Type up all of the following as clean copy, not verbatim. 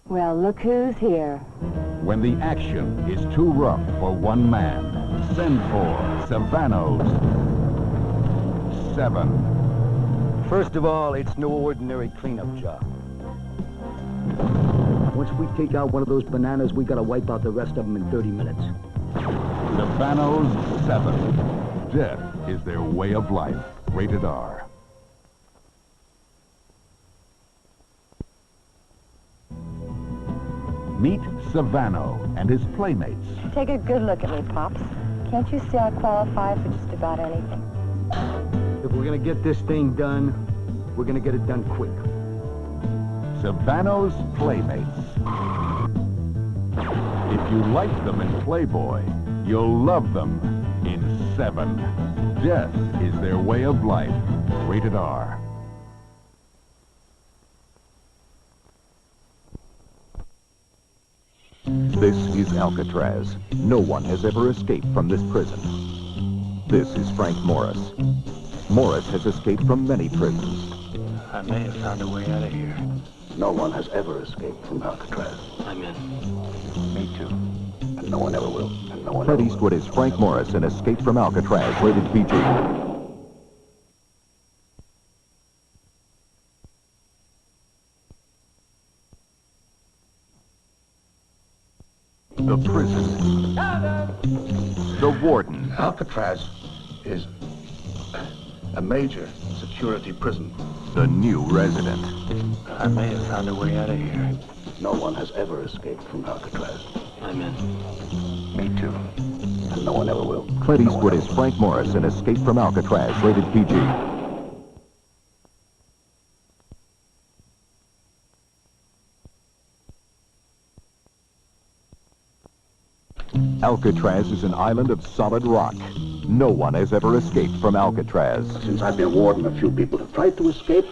Well, look who's here. When the action is too rough for one man, send for Savano's 7. First of all, it's no ordinary cleanup job. Once we take out one of those bananas, we gotta wipe out the rest of them in 30 minutes. Savano's 7. Death is their way of life. Rated R. Meet Savano and his playmates. Take a good look at me, Pops. Can't you see I qualify for just about anything? If we're gonna get this thing done, we're gonna get it done quick. Savano's playmates. If you like them in Playboy, you'll love them in 7. Death is their way of life. Rated R. This is Alcatraz. No one has ever escaped from this prison. This is Frank Morris. Morris has escaped from many prisons. I may have found a way out of here. No one has ever escaped from Alcatraz. I'm in. Me too. And no one ever will. And no one Clint ever Eastwood will. is Frank Morris in Escape from Alcatraz, rated PG. The prison. The warden. Alcatraz is a major security prison. The new resident. I may have found a way out of here. No one has ever escaped from Alcatraz. I'm in. Me too. And no one ever will. Clint No one Eastwood ever is will. Frank Morris in Escape from Alcatraz, rated PG. Alcatraz is an island of solid rock. No one has ever escaped from Alcatraz. Since I've been warden, a few people have tried to escape.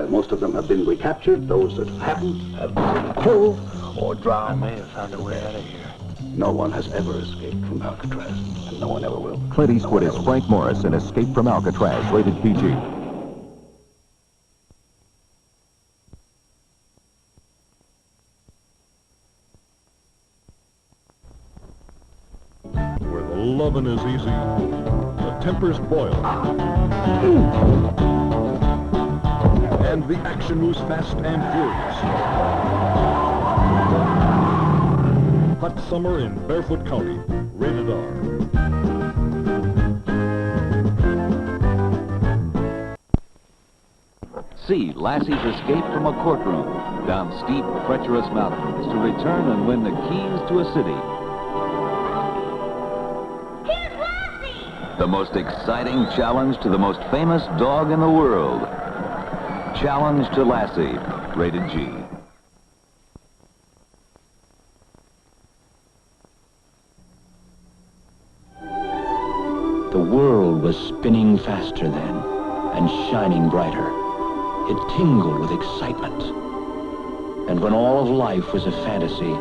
Most of them have been recaptured. Those that haven't have been killed or I drowned. may have found a way out of here. No one has ever escaped from Alcatraz. And no one ever will. Clint No Eastwood one is ever Frank Morris in Escape from Alcatraz, rated PG. Where the lovin' is easy, the tempers boil, and the action moves fast and furious. Hot summer in Barefoot County, rated R. See Lassie's escape from a courtroom down steep, treacherous mountains to return and win the keys to a city. Here's Lassie! The most exciting challenge to the most famous dog in the world. Challenge to Lassie, rated G. The world was spinning faster then, and shining brighter. It tingled with excitement. And when all of life was a fantasy,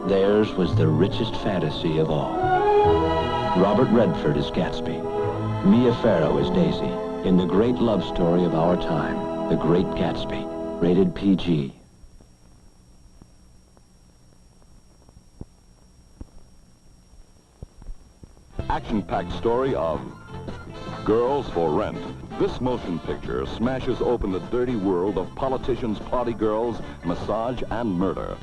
theirs was the richest fantasy of all. Robert Redford is Gatsby. Mia Farrow is Daisy, in the great love story of our time, The Great Gatsby, rated PG. Action-packed story of Girls for Rent. This motion picture smashes open the dirty world of politicians, party girls, massage, and murder.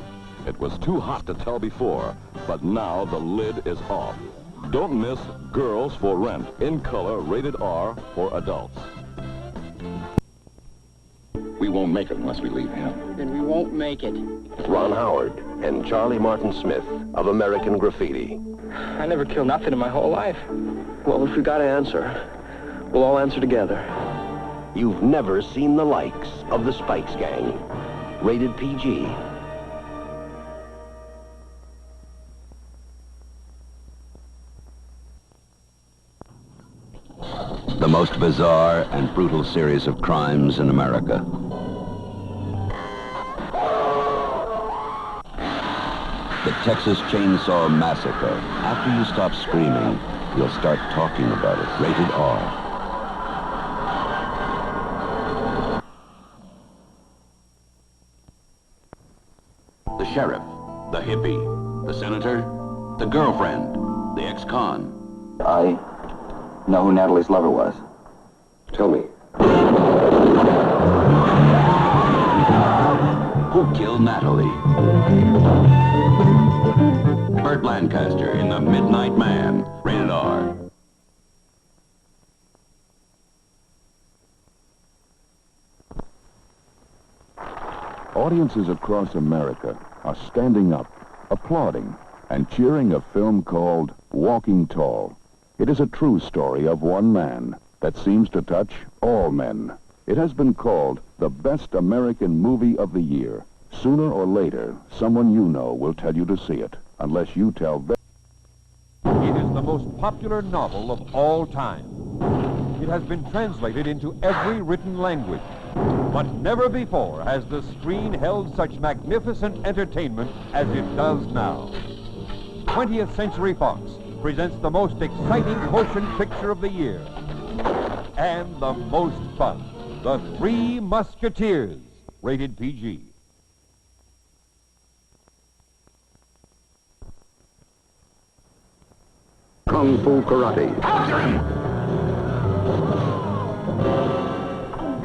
It was too hot to tell before, but now the lid is off. Don't miss Girls for Rent, in color, rated R for adults. We won't make it unless we leave him. Then we won't make it. Ron Howard and Charlie Martin Smith of American Graffiti. I never killed nothing in my whole life. Well, if we gotta answer, we'll all answer together. You've never seen the likes of the Spikes Gang. Rated PG. The most bizarre and brutal series of crimes in America. The Texas Chainsaw Massacre. After you stop screaming, you'll start talking about it. Rated R. The sheriff, the hippie, the senator, the girlfriend, the ex-con. I know who Natalie's lover was. Tell me. Who killed Natalie? Burt Lancaster in The Midnight Man, rated R. Audiences across America are standing up, applauding, and cheering a film called Walking Tall. It is a true story of one man that seems to touch all men. It has been called the best American movie of the year. Sooner or later, someone you know will tell you to see it, unless you tell them. It is the most popular novel of all time. It has been translated into every written language. But never before has the screen held such magnificent entertainment as it does now. 20th Century Fox presents the most exciting motion picture of the year. And the most fun. The Three Musketeers, rated PG. Kung Fu Karate. After him!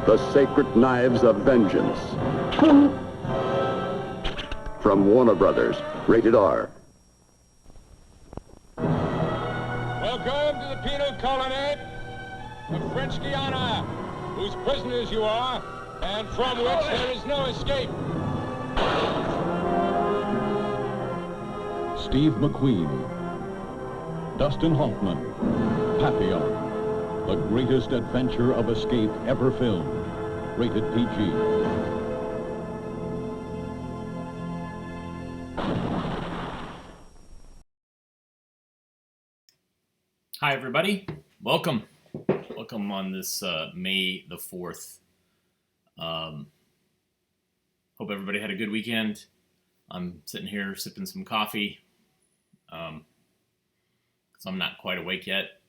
The Sacred Knives of Vengeance. From Warner Brothers, rated R. Welcome to the penal colony of French Guiana, whose prisoners you are, and from which there is no escape. Steve McQueen, Dustin Hoffman, Papillon, the greatest adventure of escape ever filmed, rated PG. Hi, everybody. Welcome. Welcome on this May the 4th. Hope everybody had a good weekend. I'm sitting here sipping some coffee because I'm not quite awake yet.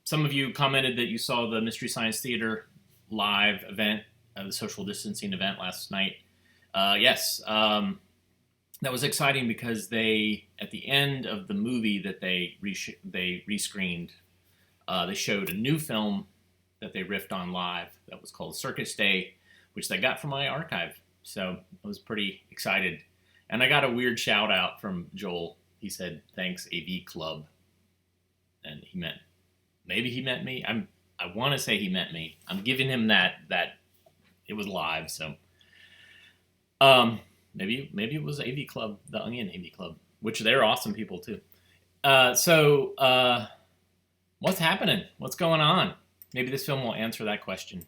Some of you commented that you saw the Mystery Science Theater live event, the social distancing event last night. Yes, that was exciting because they, at the end of the movie that they rescreened, they showed a new film that they riffed on live that was called Circus Day, which they got from my archive. So I was pretty excited. And I got a weird shout out from Joel. He said, "Thanks, AV Club." And he meant, maybe he meant me. I want to say he meant me. I'm giving him that it was live, so maybe it was AV Club, the Onion AV Club, which they're awesome people too. So what's happening? What's going on? Maybe this film will answer that question.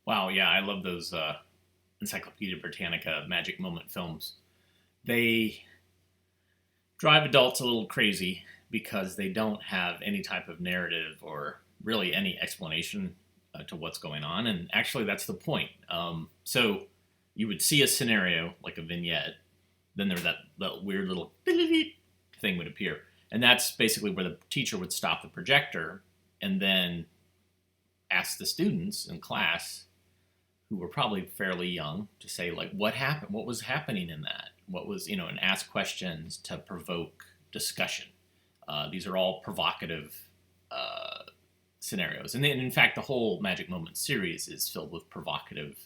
Wow, yeah, I love those Encyclopaedia Britannica Magic Moment films. They drive adults a little crazy because they don't have any type of narrative or really any explanation to what's going on. And actually, that's the point. So you would see a scenario, like a vignette, then there that weird little thing would appear. And that's basically where the teacher would stop the projector and then ask the students in class, who were probably fairly young, to say, like, what happened? What was happening in that? What was, and ask questions to provoke discussion. These are all provocative scenarios. And in fact, the whole Magic Moments series is filled with provocative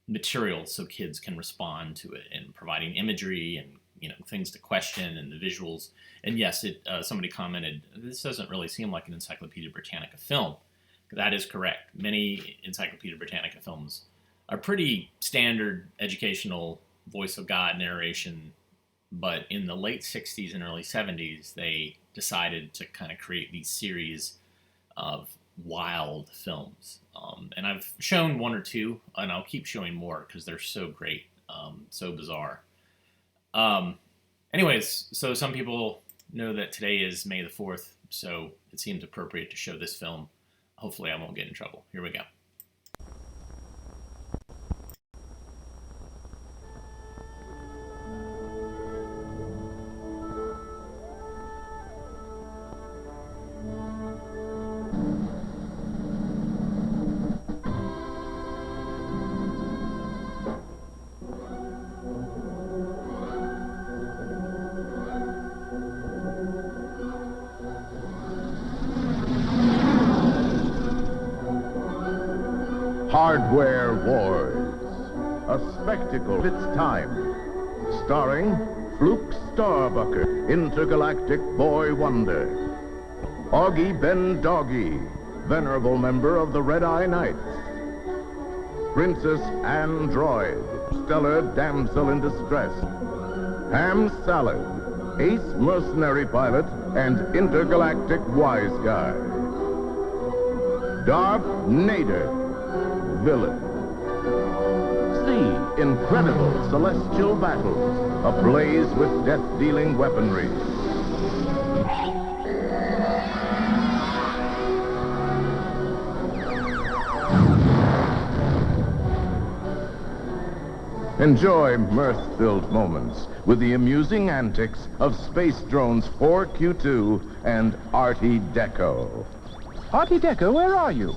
material so kids can respond to it, and providing imagery and things to question and the visuals. And yes, somebody commented, this doesn't really seem like an Encyclopedia Britannica film. That is correct. Many Encyclopedia Britannica films are pretty standard educational voice of God narration, but in the late 60s and early 70s, they decided to kind of create these series of wild films. And I've shown one or two, and I'll keep showing more because they're so great, so bizarre. Anyways, so some people know that today is May the 4th, so it seems appropriate to show this film. Hopefully I won't get in trouble. Here we go. Hardware Wars, a spectacle of its time, starring Fluke Starbucker, intergalactic boy wonder, Augie Ben Doggy, venerable member of the Red Eye Knights, Princess Android, stellar damsel in distress, Ham Salad, ace mercenary pilot and intergalactic wise guy, Darth Nader, villain. See incredible celestial battles ablaze with death-dealing weaponry. Enjoy mirth-filled moments with the amusing antics of Space Drones 4Q2 and Artie Deco. Artie Deco, where are you?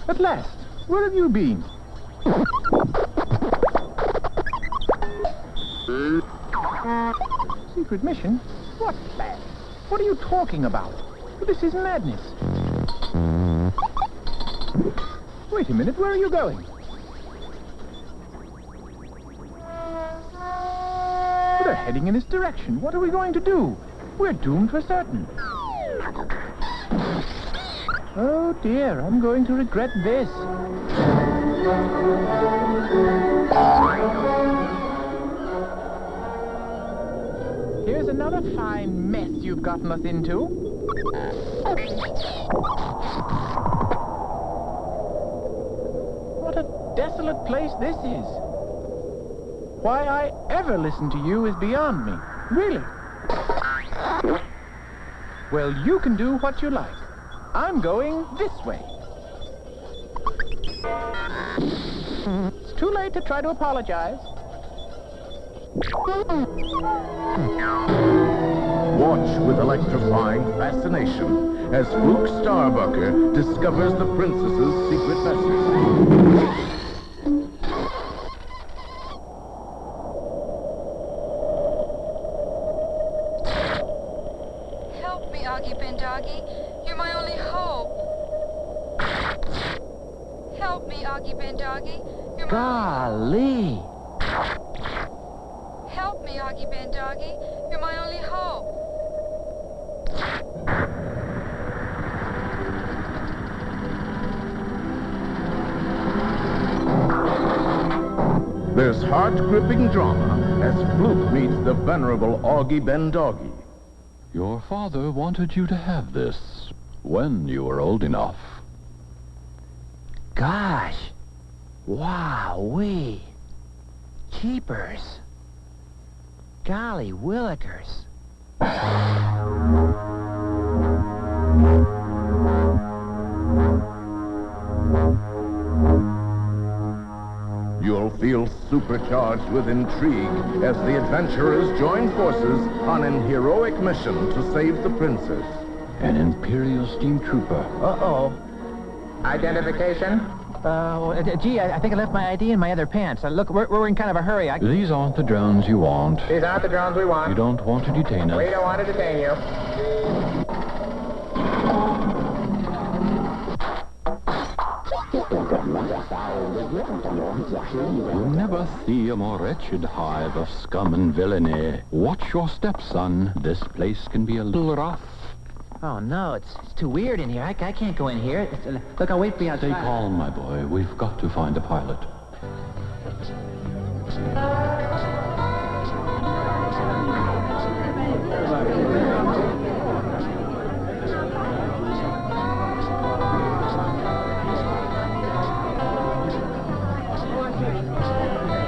At last, where have you been? Secret mission? What plan? What are you talking about? This is madness. Wait a minute, where are you going? They're heading in this direction. What are we going to do? We're doomed for certain. Oh dear, I'm going to regret this. Here's another fine mess you've gotten us into. What a desolate place this is. Why I ever listen to you is beyond me. Really. Well, you can do what you like. I'm going this way. It's too late to try to apologize. Watch with electrifying fascination as Fluke Starbucker discovers the princess's secret message. Help me, Augie Ben Doggy. You're my only hope. Help me, Augie Ben Doggy. You're my... Golly! Help me, Augie Ben Doggy. You're my only hope. There's heart-gripping drama as Fluke meets the venerable Augie Ben Doggy. Your father wanted you to have this. when you were old enough. Gosh. Wow-wee. Jeepers. Golly willikers. You'll feel supercharged with intrigue as the adventurers join forces on an heroic mission to save the princess. An Imperial steam trooper. Uh-oh. Identification? Gee, I think I left my ID in my other pants. Look, we're in kind of a hurry. These aren't the drones you want. These aren't the drones we want. You don't want to detain us. We don't want to detain you. You'll never see a more wretched hive of scum and villainy. Watch your step, son. This place can be a little rough. Oh, no, it's too weird in here. I can't go in here. Look, I'll wait for you outside. Stay calm, my boy. We've got to find a pilot.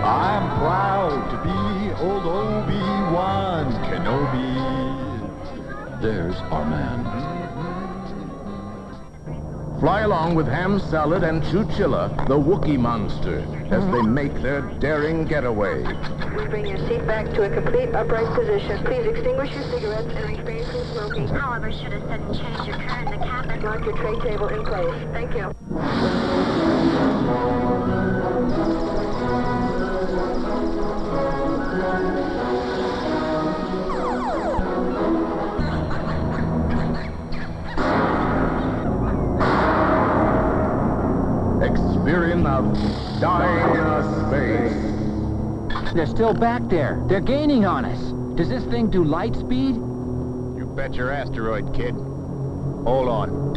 I'm proud to be old Obi-Wan Kenobi. There's our man. Fly along with Ham Salad and Chewchilla, the Wookiee monster, as they make their daring getaway. We bring your seat back to a complete upright position. Please extinguish your cigarettes and refrain from smoking. Oliver should have said change your car in the cabin. Lock your tray table in place. Thank you. Experience of dying space. They're still back there. They're gaining on us. Does this thing do light speed? You bet your asteroid, kid. Hold on.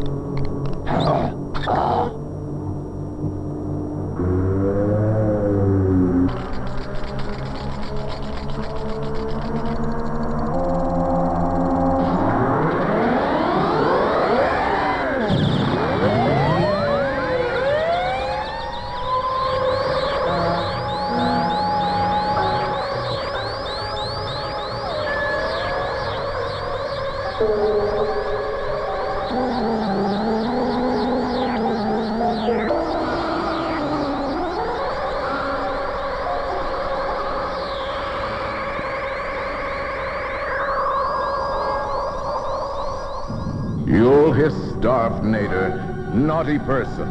You'll hiss Darfnader, naughty person.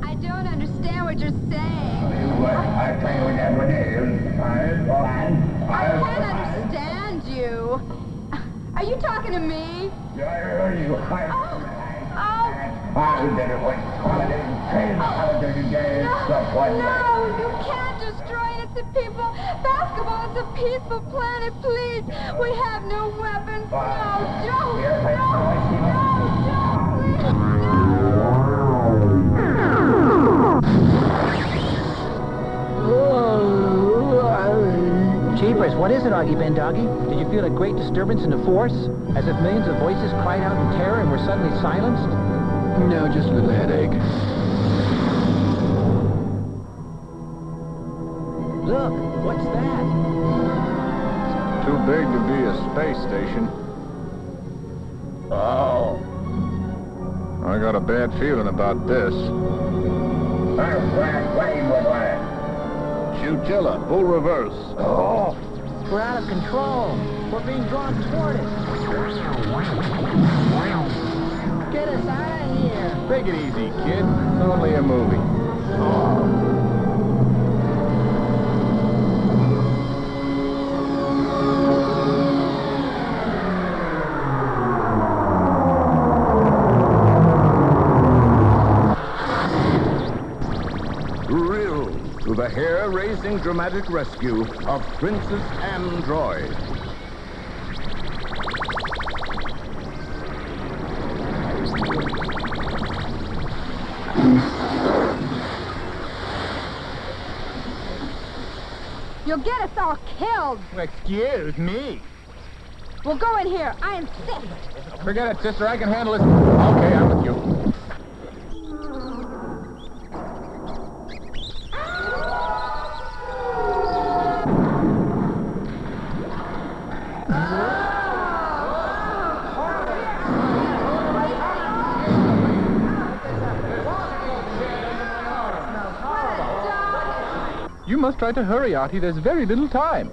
I don't understand what you're saying. I can't understand you. Are you talking to me? No, you can't destroy innocent people. Basketball is a peaceful planet, please. We have no weapons. No, don't. Jeepers, what is it, Augie Ben Doggy? Did you feel a great disturbance in the force? As if millions of voices cried out in terror and were suddenly silenced? No, just a little headache. Look, what's that? Too big to be a space station. Oh. I got a bad feeling about this. Chewchilla, full reverse. Oh! We're out of control. We're being drawn toward it. Get us out of here. Take it easy, kid. It's only a movie. To the hair-raising dramatic rescue of Princess Android. You'll get us all killed. Excuse me. Well, go in here. I insist. Forget it, sister. I can handle it. Okay, I'm with you. You must try to hurry, Artie. There's very little time.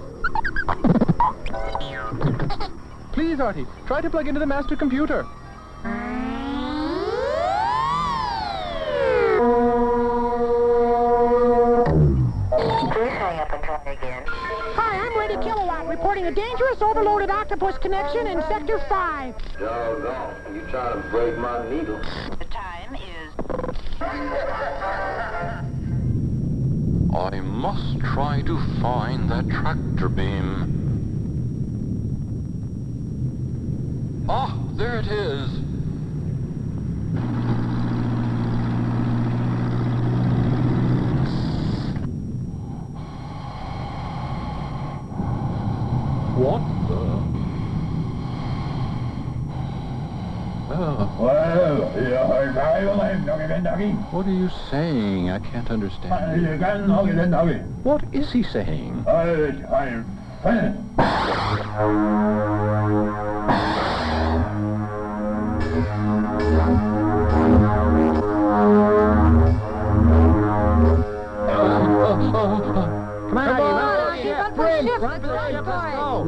Please, Artie, try to plug into the master computer. Please hang up and try again. Hi, I'm Reddy Kilowatt, reporting a dangerous overloaded octopus connection in Sector 5. No, you trying to break my needle. The time is... I must try to find that tractor beam. Ah, there it is. What the? Oh. What are you saying? I can't understand. What is he saying? Come on, let's go.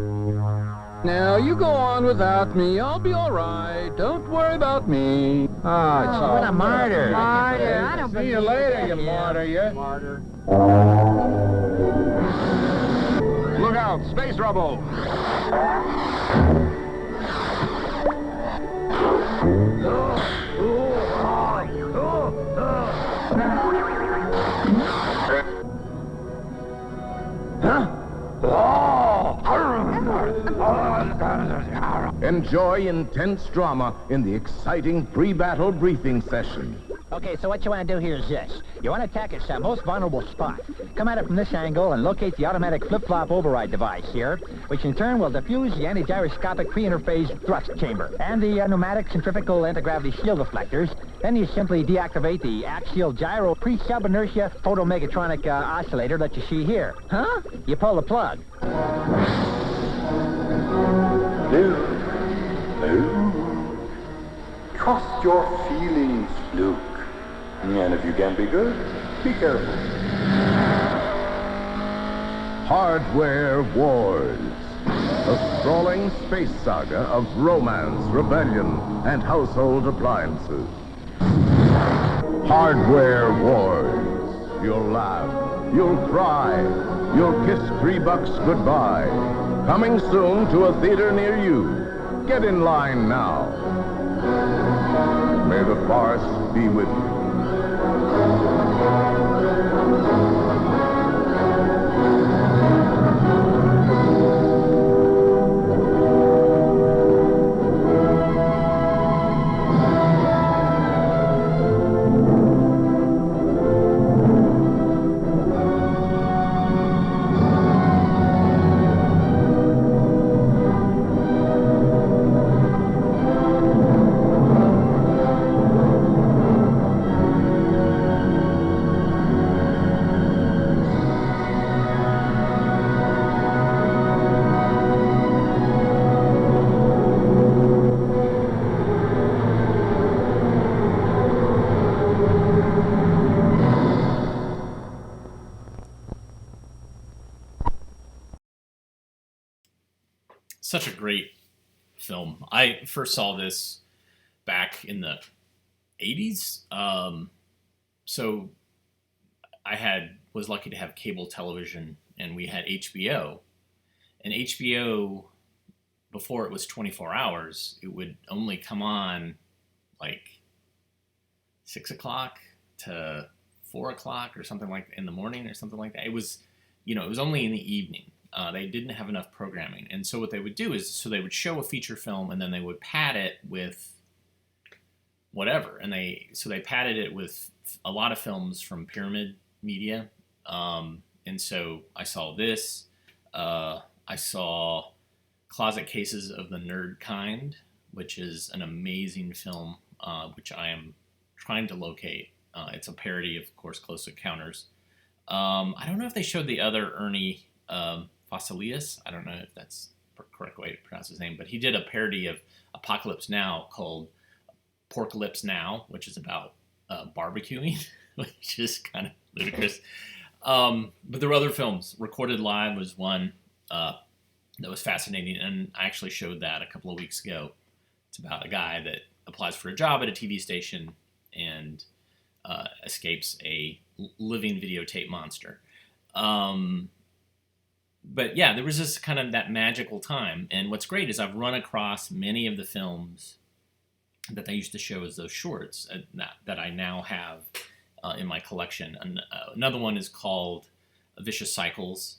Now, you go on without me. I'll be all right. Don't worry about me. What a martyr. Martyr. I don't See you later, you martyr, you. Martyr. Look out, space rubble. Enjoy intense drama in the exciting pre-battle briefing session. Okay, so what you want to do here is this. You want to attack its most vulnerable spot. Come at it from this angle and locate the automatic flip-flop override device here, which in turn will defuse the anti-gyroscopic pre-interphase thrust chamber and the pneumatic centrifugal anti-gravity shield deflectors. Then you simply deactivate the axial gyro pre-sub-inertia photomegatronic oscillator that you see here. Huh? You pull the plug. No. Trust your feelings, Luke. And if you can be good, be careful. Hardware Wars. A sprawling space saga of romance, rebellion, and household appliances. Hardware Wars. You'll laugh. You'll cry. You'll kiss $3 goodbye. Coming soon to a theater near you. Get in line now. May the farce be with you. Such a great film. I first saw this back in the 80s. So I was lucky to have cable television, and we had HBO. And HBO, before it was 24 hours, it would only come on like 6 o'clock to 4 o'clock or something like in the morning or something like that. It was, it was only in the evening. They didn't have enough programming. And so what they would do is, they would show a feature film and then they would pad it with whatever. And they padded it with a lot of films from Pyramid Media. And so I saw this. I saw Closet Cases of the Nerd Kind, which is an amazing film, which I am trying to locate. It's a parody of course, Close Encounters. I don't know if they showed the other Ernie Fossilius. I don't know if that's the correct way to pronounce his name, but he did a parody of Apocalypse Now called Pork Lips Now, which is about barbecuing, which is kind of ludicrous. But there were other films. Recorded Live was one that was fascinating, and I actually showed that a couple of weeks ago. It's about a guy that applies for a job at a TV station and escapes a living videotape monster. But yeah, there was this kind of that magical time. And what's great is I've run across many of the films that they used to show as those shorts that I now have in my collection. And, another one is called Vicious Cycles,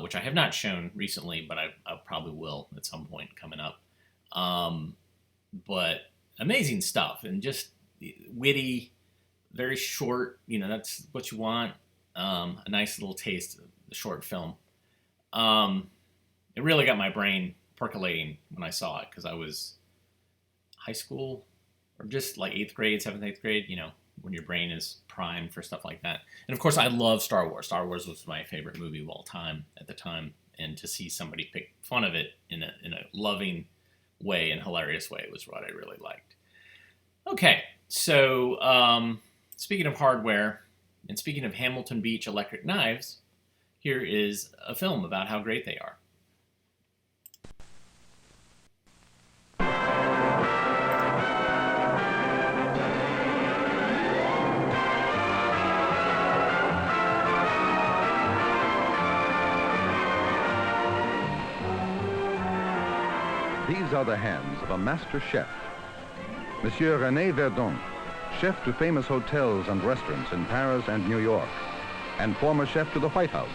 which I have not shown recently, but I probably will at some point coming up. But amazing stuff and just witty, very short, that's what you want. A nice little taste of the short film. It really got my brain percolating when I saw it because I was high school or just like 8th grade, 7th, 8th grade, when your brain is primed for stuff like that. And of course, I love Star Wars. Star Wars was my favorite movie of all time at the time. And to see somebody pick fun of it in a loving way and hilarious way was what I really liked. Okay, so speaking of hardware and speaking of Hamilton Beach electric knives, here is a film about how great they are. These are the hands of a master chef, Monsieur René Verdon, chef to famous hotels and restaurants in Paris and New York, and former chef to the White House.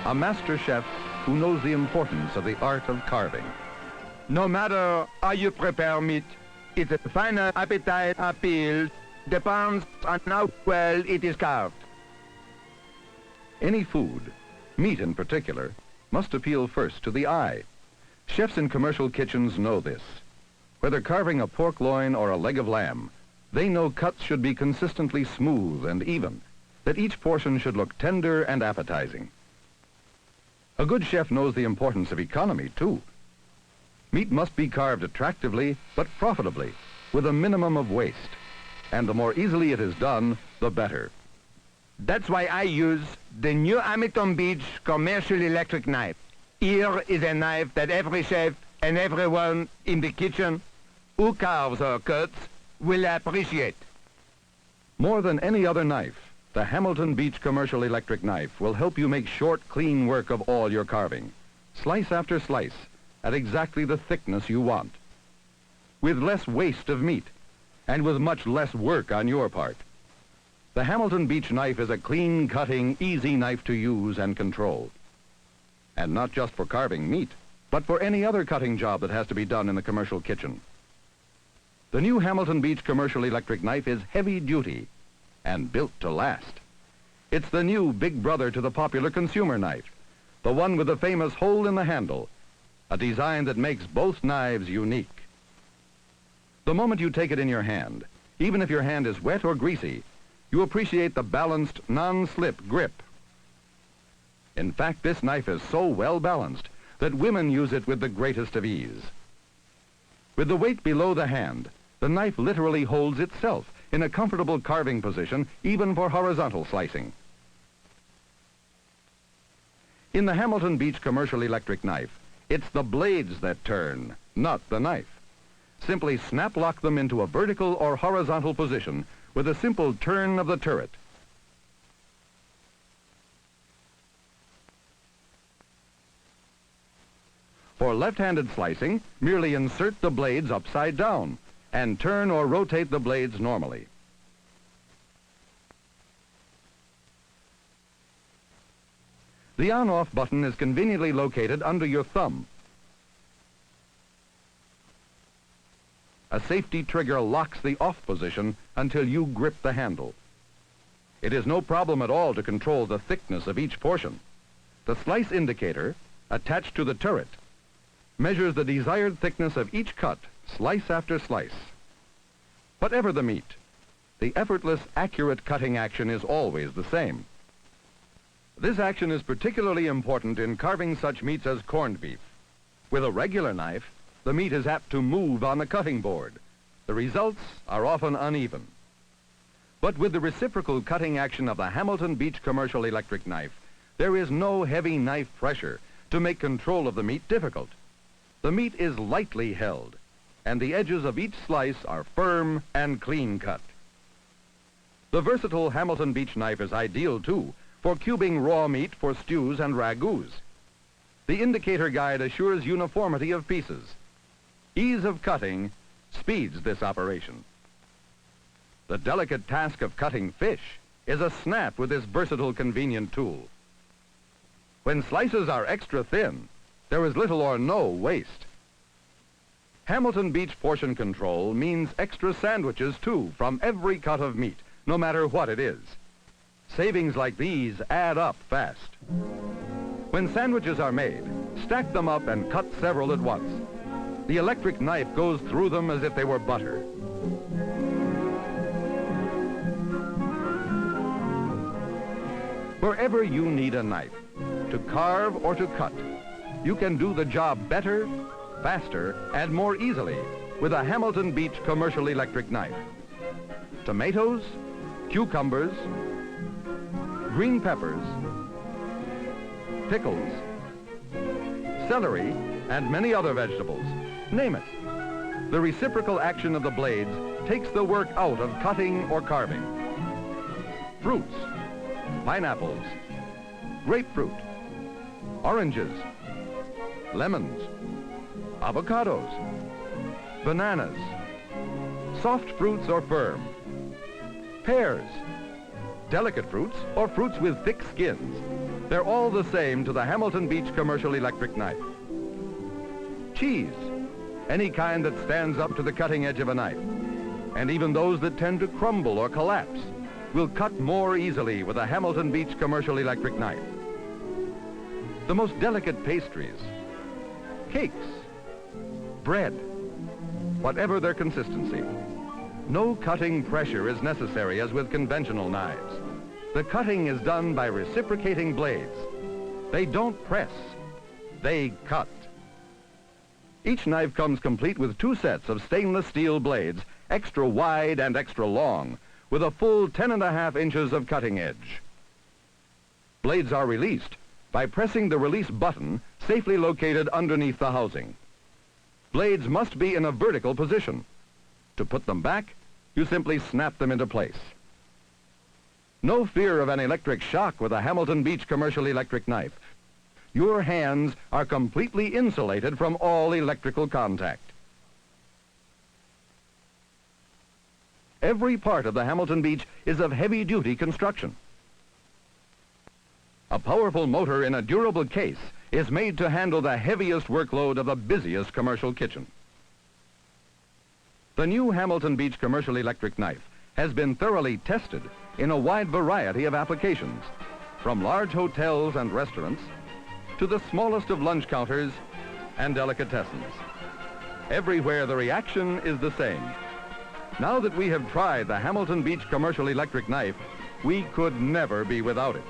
A master chef who knows the importance of the art of carving. No matter how you prepare meat, its final appetite appeals depends on how well it is carved. Any food, meat in particular, must appeal first to the eye. Chefs in commercial kitchens know this. Whether carving a pork loin or a leg of lamb, they know cuts should be consistently smooth and even, that each portion should look tender and appetizing. A good chef knows the importance of economy, too. Meat must be carved attractively, but profitably, with a minimum of waste. And the more easily it is done, the better. That's why I use the new Hamilton Beach commercial electric knife. Here is a knife that every chef and everyone in the kitchen who carves or cuts will appreciate. More than any other knife, the Hamilton Beach commercial electric knife will help you make short, clean work of all your carving, slice after slice, at exactly the thickness you want, with less waste of meat, and with much less work on your part. The Hamilton Beach knife is a clean-cutting, easy knife to use and control. And not just for carving meat, but for any other cutting job that has to be done in the commercial kitchen. The new Hamilton Beach commercial electric knife is heavy duty and built to last. It's the new big brother to the popular consumer knife, the one with the famous hole in the handle, a design that makes both knives unique. The moment you take it in your hand, even if your hand is wet or greasy, you appreciate the balanced, non-slip grip. In fact, this knife is so well balanced that women use it with the greatest of ease. With the weight below the hand, the knife literally holds itself in a comfortable carving position, even for horizontal slicing. In the Hamilton Beach commercial electric knife, it's the blades that turn, not the knife. Simply snap lock them into a vertical or horizontal position with a simple turn of the turret. For left-handed slicing, merely insert the blades upside down and turn or rotate the blades normally. The on-off button is conveniently located under your thumb. A safety trigger locks the off position until you grip the handle. It is no problem at all to control the thickness of each portion. The slice indicator, attached to the turret, measures the desired thickness of each cut, slice after slice. Whatever the meat, the effortless, accurate cutting action is always the same. This action is particularly important in carving such meats as corned beef. With a regular knife, the meat is apt to move on the cutting board. The results are often uneven. But with the reciprocal cutting action of the Hamilton Beach commercial electric knife, there is no heavy knife pressure to make control of the meat difficult. The meat is lightly held, and the edges of each slice are firm and clean cut. The versatile Hamilton Beach knife is ideal, too, for cubing raw meat for stews and ragouts. The indicator guide assures uniformity of pieces. Ease of cutting speeds this operation. The delicate task of cutting fish is a snap with this versatile, convenient tool. When slices are extra thin, there is little or no waste. Hamilton Beach portion control means extra sandwiches, too, from every cut of meat, no matter what it is. Savings like these add up fast. When sandwiches are made, stack them up and cut several at once. The electric knife goes through them as if they were butter. Wherever you need a knife, to carve or to cut, you can do the job better, faster, and more easily with a Hamilton Beach commercial electric knife. Tomatoes, cucumbers, green peppers, pickles, celery, and many other vegetables. Name it. The reciprocal action of the blades takes the work out of cutting or carving. Fruits, pineapples, grapefruit, oranges, lemons, avocados, bananas, soft fruits or firm, pears, delicate fruits or fruits with thick skins. They're all the same to the Hamilton Beach commercial electric knife. Cheese, any kind that stands up to the cutting edge of a knife, and even those that tend to crumble or collapse, will cut more easily with a Hamilton Beach commercial electric knife. The most delicate pastries, cakes, bread, whatever their consistency, no cutting pressure is necessary as with conventional knives. The cutting is done by reciprocating blades. They don't press, they cut. Each knife comes complete with 2 sets of stainless steel blades, extra wide and extra long, with a full 10.5 inches of cutting edge. Blades are released by pressing the release button safely located underneath the housing. Blades must be in a vertical position. To put them back, you simply snap them into place. No fear of an electric shock with a Hamilton Beach commercial electric knife. Your hands are completely insulated from all electrical contact. Every part of the Hamilton Beach is of heavy-duty construction. A powerful motor in a durable case is made to handle the heaviest workload of the busiest commercial kitchen. The new Hamilton Beach commercial electric knife has been thoroughly tested in a wide variety of applications, from large hotels and restaurants to the smallest of lunch counters and delicatessens. Everywhere the reaction is the same. Now that we have tried the Hamilton Beach commercial electric knife, we could never be without it.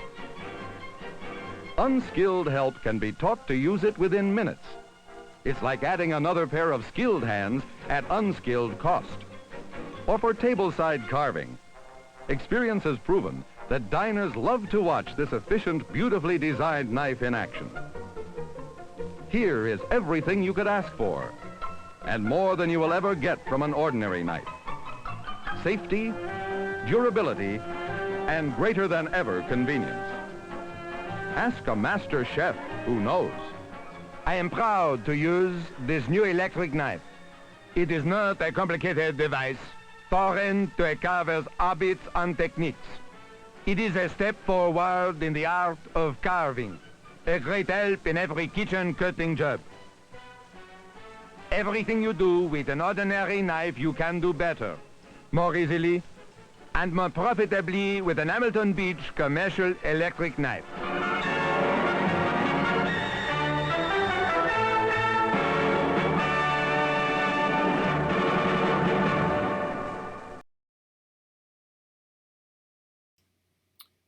Unskilled help can be taught to use it within minutes. It's like adding another pair of skilled hands at unskilled cost. Or for tableside carving. Experience has proven that diners love to watch this efficient, beautifully designed knife in action. Here is everything you could ask for, and more than you will ever get from an ordinary knife. Safety, durability, and greater than ever convenience. Ask a master chef who knows. I am proud to use this new electric knife. It is not a complicated device, foreign to a carver's habits and techniques. It is a step forward in the art of carving, a great help in every kitchen cutting job. Everything you do with an ordinary knife you can do better, more easily, and more profitably with an Hamilton Beach commercial electric knife.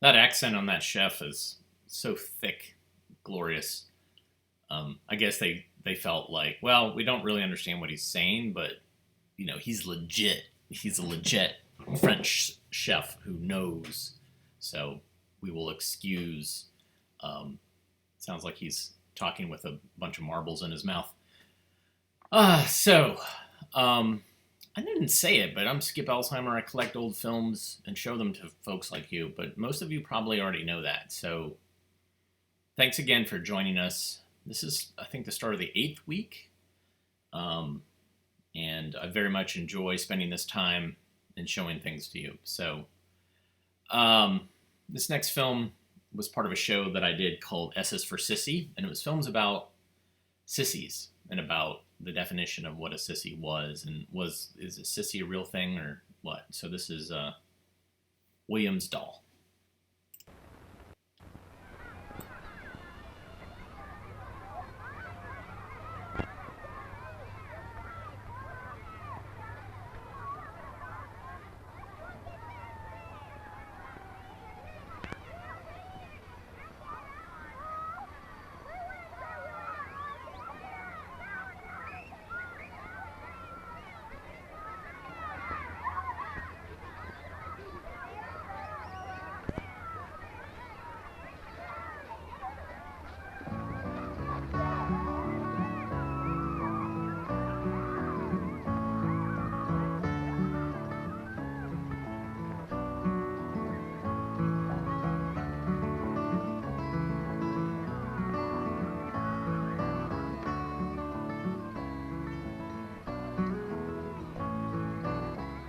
That accent on that chef is so thick, glorious. I guess they felt like, well, we don't really understand what he's saying, but, you know, he's legit. He's a legit French chef who knows. So we will excuse. Sounds like he's talking with a bunch of marbles in his mouth. I didn't say it, but I'm Skip Alzheimer. I collect old films and show them to folks like you, but most of you probably already know that. So thanks again for joining us. This is, I think, the start of the 8th week. And I very much enjoy spending this time and showing things to you. So this next film was part of a show that I did called S is for Sissy, and it was films about sissies and about the definition of what a sissy was, and is a sissy a real thing or what? So this is William's Doll.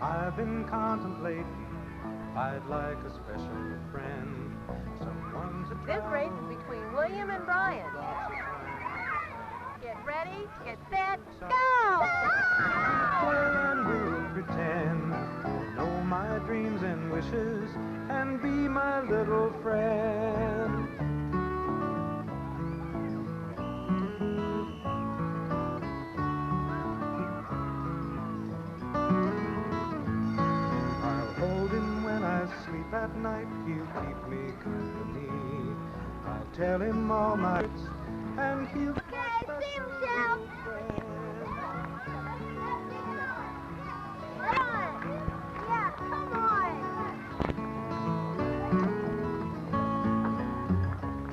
I've been contemplating, I'd like a special friend, someone to This race is between William and Brian. Get ready, get set, go! And we'll pretend to know my dreams and wishes and be my little friend. At night he'll keep me company. I'll tell him all my bits and he'll Okay, see himself. Yeah, come on.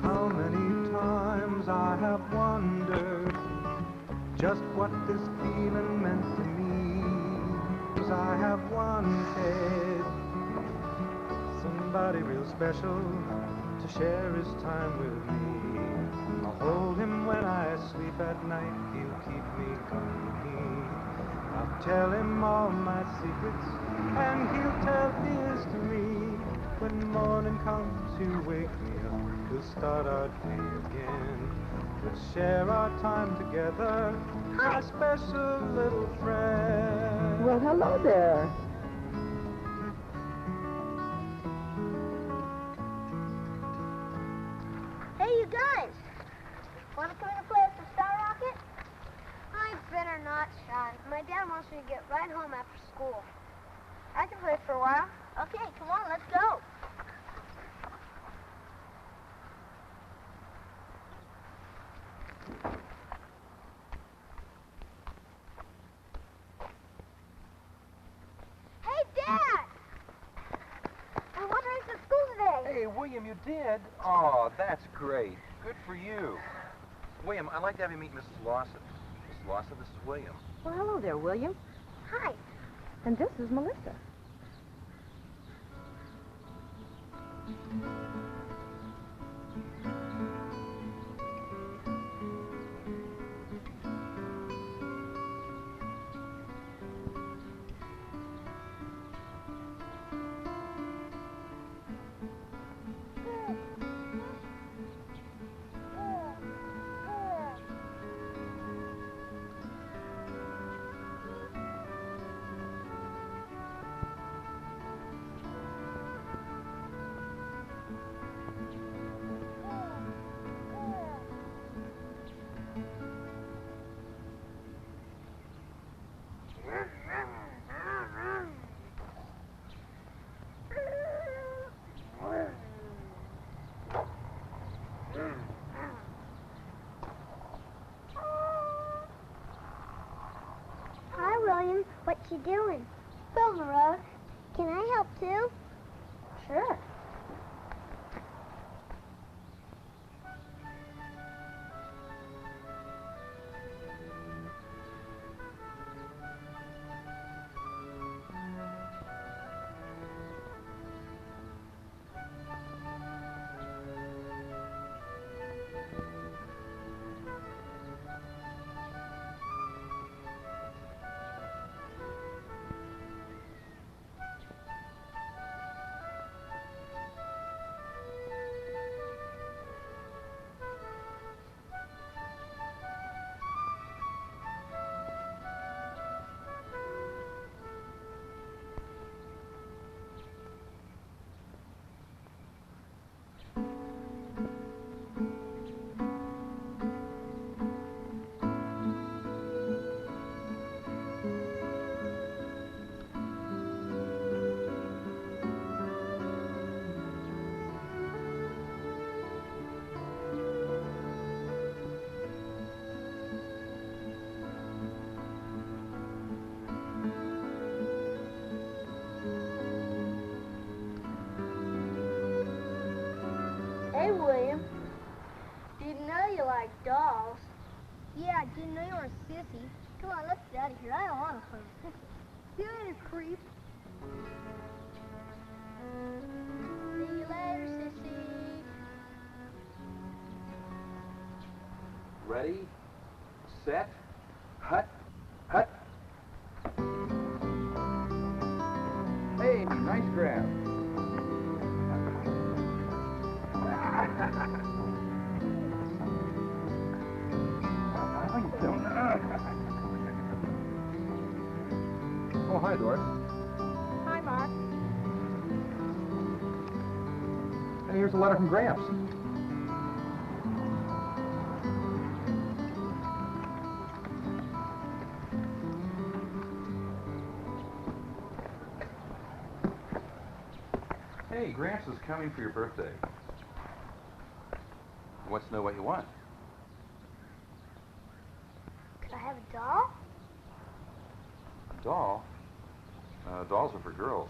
How many times I have wondered just what this feeling meant to me. 'Cause I have wanted somebody real special to share his time with me. I'll hold him when I sleep at night, he'll keep me company. I'll tell him all my secrets and he'll tell his to me. When morning comes, he'll wake me up, we'll start our day again. We'll share our time together, my special little friend. Well, hello there. Hey, you guys. Want to come in and play with the Star Rocket? I better not, Sean. My dad wants me to get right home after school. I can play for a while. Okay, come on, let's go. Hey, Dad! I won race at school today. Hey, William, you did? Oh, that's great. Good for you. William, I'd like to have you meet Mrs. Lawson. Mrs. Lawson, this is William. Well, hello there, William. Hi. And this is Melissa. Hi, William. What you doing? Building the road. Can I help too? Sure. Hey, William. Didn't know you liked dolls. Yeah, I didn't know you were a sissy. Come on, let's get out of here. I don't want to play with sissy. See you later, creep. See you later, sissy. Ready, set, hut, hut. Hey, nice grab. How you doing? Oh, hi, Doris. Hi, Mark. Hey, here's a letter from Gramps. Hey, Gramps is coming for your birthday. He wants to know what you want. Could I have a doll? A doll? Dolls are for girls.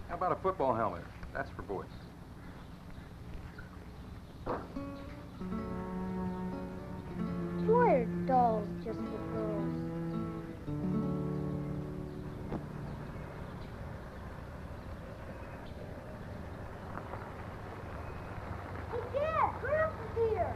How about a football helmet? That's for boys. Why are dolls just for girls? Hey, Dad! Gramps is here!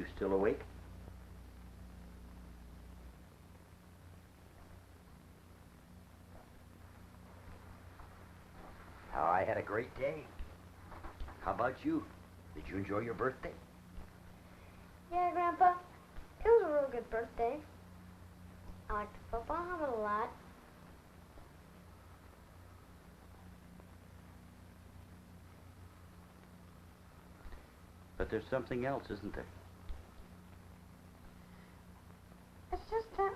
You still awake? Oh, I had a great day. How about you? Did you enjoy your birthday? Yeah, Grandpa. It was a real good birthday. I liked the football helmet a lot. But there's something else, isn't there? It's just that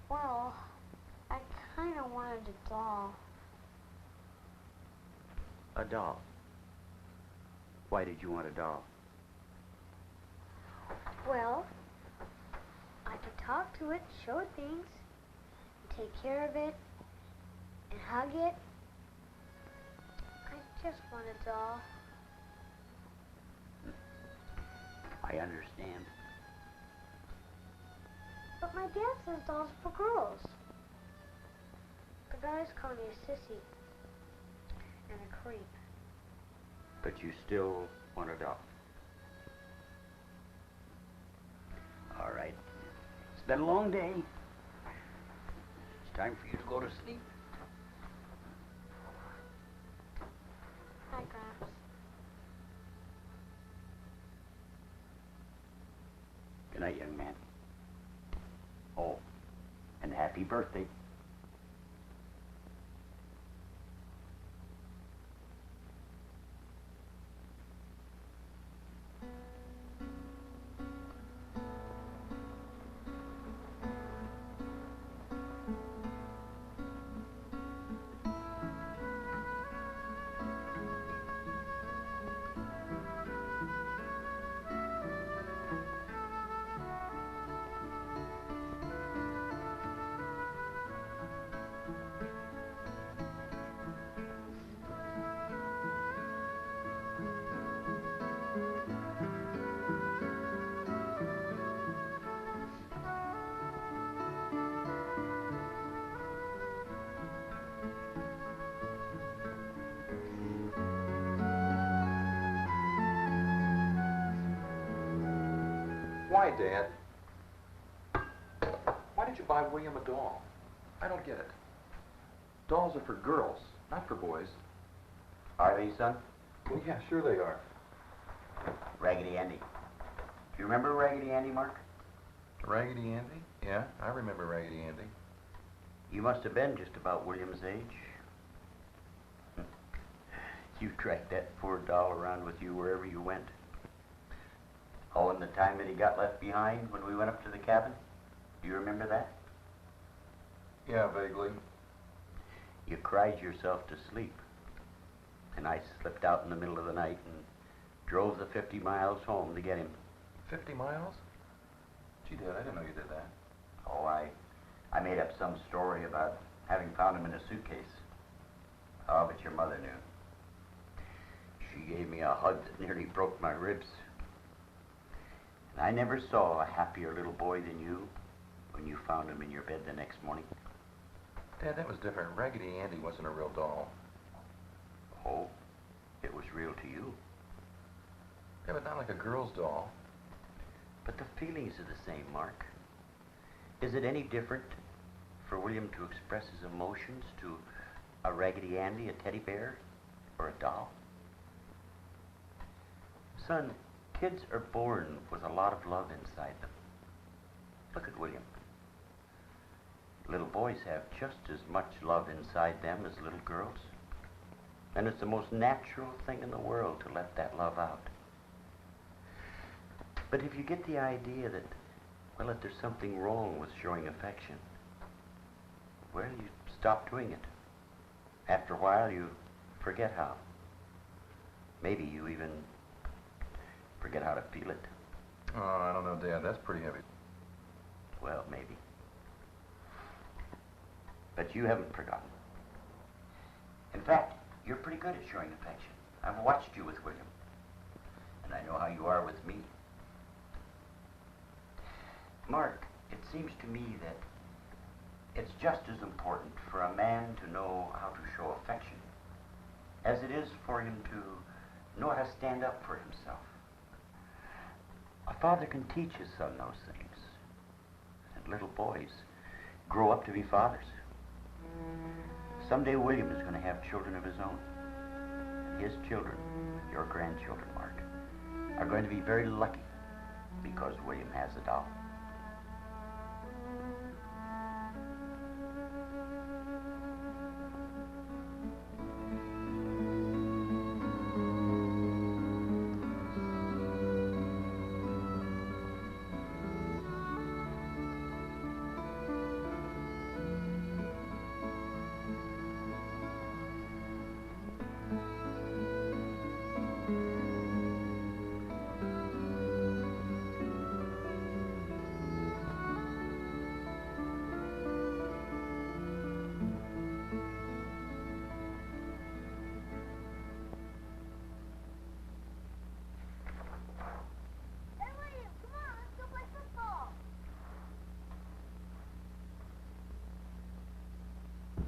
well, I kind of wanted a doll. A doll. Why did you want a doll? Well, I could talk to it, show it things, and take care of it, and hug it. I just want a doll. I understand. But my dad says dolls are for girls. The guys call me a sissy and a creep. But you still want a doll. All right. It's been a long day. It's time for you to go to sleep. Hi, Gramps. Good night, young man. Oh, and happy birthday. Why, Dad? Why did you buy William a doll? I don't get it. Dolls are for girls, not for boys. Are they, son? Well, yeah, sure they are. Raggedy Andy. Do you remember Raggedy Andy, Mark? Raggedy Andy? Yeah, I remember Raggedy Andy. You must have been just about William's age. You dragged that poor doll around with you wherever you went. Oh, and the time that he got left behind when we went up to the cabin? Do you remember that? Yeah, vaguely. You cried yourself to sleep. And I slipped out in the middle of the night and drove the 50 miles home to get him. 50 miles? Gee, Dad, I didn't know you did that. Oh, I made up some story about having found him in a suitcase. Oh, but your mother knew. She gave me a hug that nearly broke my ribs. And I never saw a happier little boy than you when you found him in your bed the next morning. Dad, that was different. Raggedy Andy wasn't a real doll. Oh, it was real to you. Yeah, but not like a girl's doll. But the feelings are the same, Mark. Is it any different for William to express his emotions to a Raggedy Andy, a teddy bear, or a doll? Son, kids are born with a lot of love inside them. Look at William. Little boys have just as much love inside them as little girls. And it's the most natural thing in the world to let that love out. But if you get the idea that, well, that there's something wrong with showing affection, well, you stop doing it. After a while, you forget how. Maybe you even forget how to feel it. Oh, I don't know, Dad. That's pretty heavy. Well, maybe. But you haven't forgotten. In fact, you're pretty good at showing affection. I've watched you with William. And I know how you are with me. Mark, it seems to me that it's just as important for a man to know how to show affection as it is for him to know how to stand up for himself. A father can teach his son those things. And little boys grow up to be fathers. Someday William is going to have children of his own. And his children, your grandchildren, Mark, are going to be very lucky because William has a doll.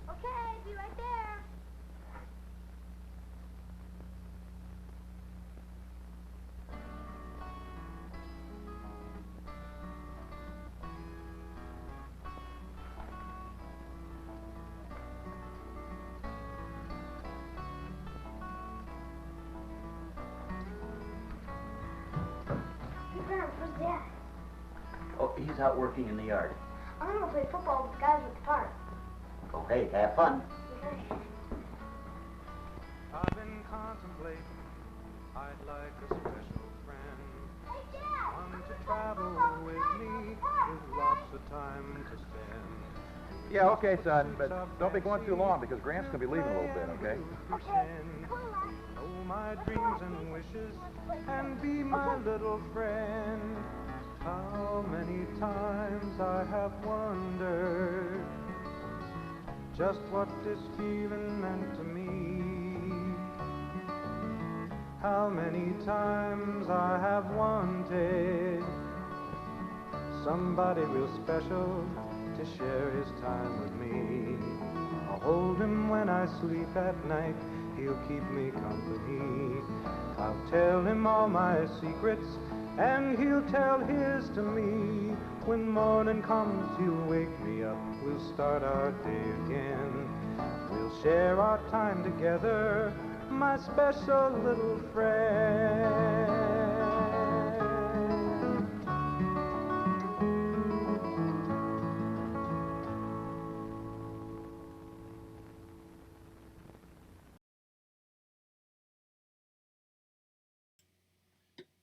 Okay, be right there. Hey, Grandma, where's Dad? Oh, he's out working in the yard. I'm gonna play football with the guys at the park. Oh, hey, have fun. I've been contemplating, I'd like a special friend. One to travel with me, with lots of time to spend. Yeah, okay, son, but don't be going too long because Grant's going to be leaving a little bit, okay? Know my dreams and wishes and be my little friend. How many times I have wondered just what this feeling meant to me. How many times I have wanted somebody real special to share his time with me. I'll hold him when I sleep at night, he'll keep me company. I'll tell him all my secrets and he'll tell his to me. When morning comes, he'll wake me up, we'll start our day again. We'll share our time together, my special little friend.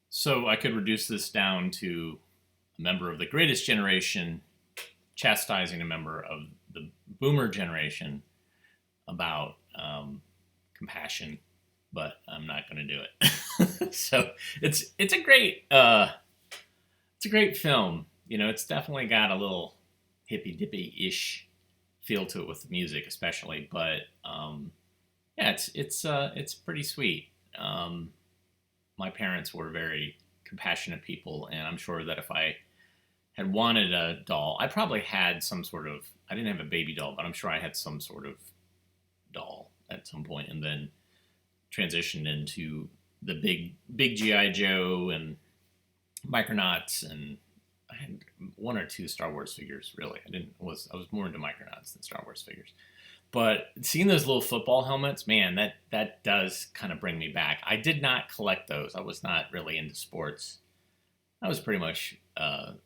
So I could reduce this down to a member of the greatest generation chastising a member of the boomer generation about compassion, but I'm not going to do it. So it's a great film. You know, it's definitely got a little hippy dippy-ish feel to it with the music, especially. But yeah, it's pretty sweet. My parents were very compassionate people, and I'm sure that if I had wanted a doll, I probably had some sort of, I didn't have a baby doll, but I'm sure I had some sort of doll at some point, and then transitioned into the big G.I. Joe and Micronauts, and I had one or two Star Wars figures, really. I was more into Micronauts than Star Wars figures. But seeing those little football helmets, man, that does kind of bring me back. I did not collect those. I was not really into sports. I was pretty much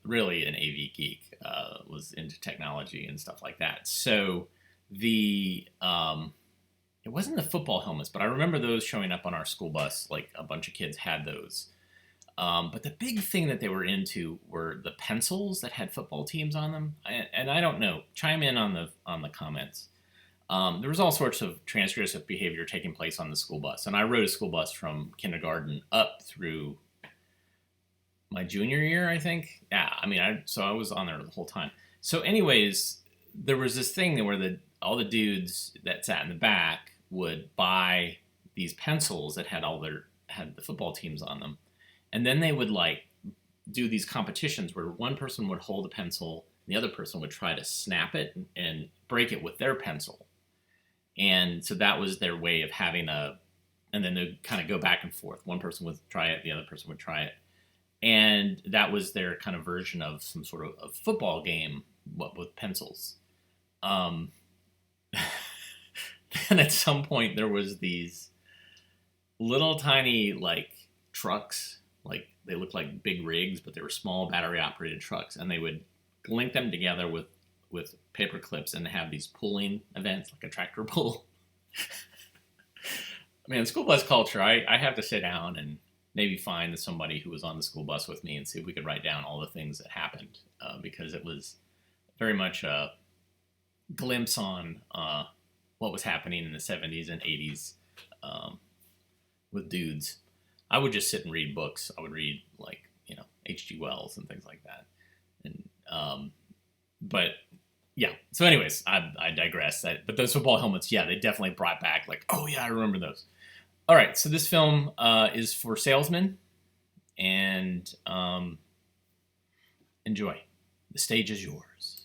really an AV geek. Was into technology and stuff like that. So it wasn't the football helmets, but I remember those showing up on our school bus. Like a bunch of kids had those. But the big thing that they were into were the pencils that had football teams on them. And I don't know. Chime in on the comments. There was all sorts of transgressive behavior taking place on the school bus. And I rode a school bus from kindergarten up through my junior year, I think. Yeah, I mean, so I was on there the whole time. So anyways, there was this thing where all the dudes that sat in the back would buy these pencils that had the football teams on them. And then they would do these competitions where one person would hold a pencil and the other person would try to snap it and break it with their pencil. And so that was their way of having a and then they'd kind of go back and forth. One person would try it, the other person would try it. And that was their kind of version of some sort of a football game, with pencils. And at some point there was these little tiny like trucks, like they looked like big rigs, but they were small battery operated trucks, and they would link them together with paper clips and have these pulling events, like a tractor pull. Man, school bus culture, I have to sit down and maybe find somebody who was on the school bus with me and see if we could write down all the things that happened, because it was very much a glimpse on what was happening in the 70s and 80s with dudes. I would just sit and read books. I would read, like, H.G. Wells and things like that. And but yeah. So anyways, I digress. But those football helmets, yeah, they definitely brought back, like, oh yeah, I remember those. All right, so this film is for salesmen, and enjoy. The stage is yours.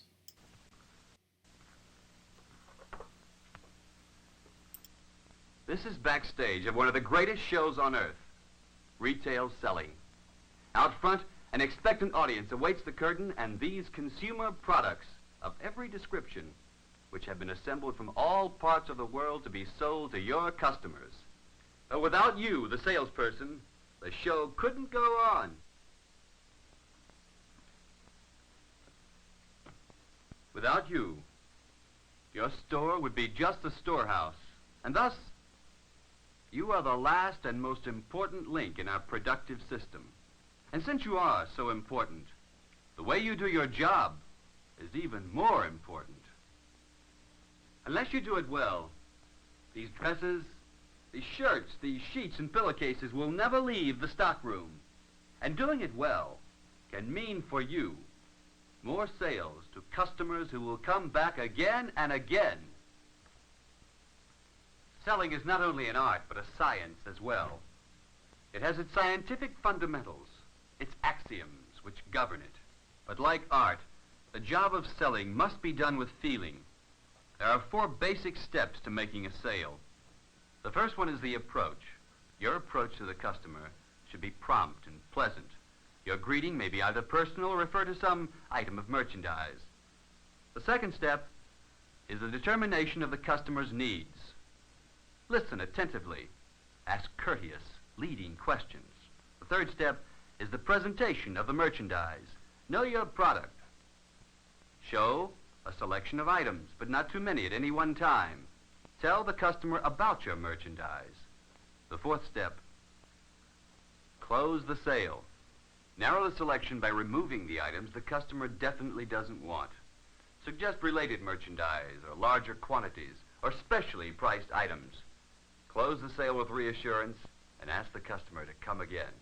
This is backstage of one of the greatest shows on earth, retail selling. Out front, an expectant audience awaits the curtain and these consumer products of every description, which have been assembled from all parts of the world to be sold to your customers. But without you, the salesperson, the show couldn't go on. Without you, your store would be just a storehouse, and thus, you are the last and most important link in our productive system. And since you are so important, the way you do your job is even more important. Unless you do it well, these dresses, these shirts, these sheets and pillowcases will never leave the stockroom. And doing it well can mean for you more sales to customers who will come back again and again. Selling is not only an art, but a science as well. It has its scientific fundamentals, its axioms which govern it. But like art, the job of selling must be done with feeling. There are 4 basic steps to making a sale. The first one is the approach. Your approach to the customer should be prompt and pleasant. Your greeting may be either personal or refer to some item of merchandise. The second step is the determination of the customer's needs. Listen attentively. Ask courteous, leading questions. The third step is the presentation of the merchandise. Know your product. Show a selection of items, but not too many at any one time. Tell the customer about your merchandise. The fourth step, close the sale. Narrow the selection by removing the items the customer definitely doesn't want. Suggest related merchandise or larger quantities or specially priced items. Close the sale with reassurance and ask the customer to come again.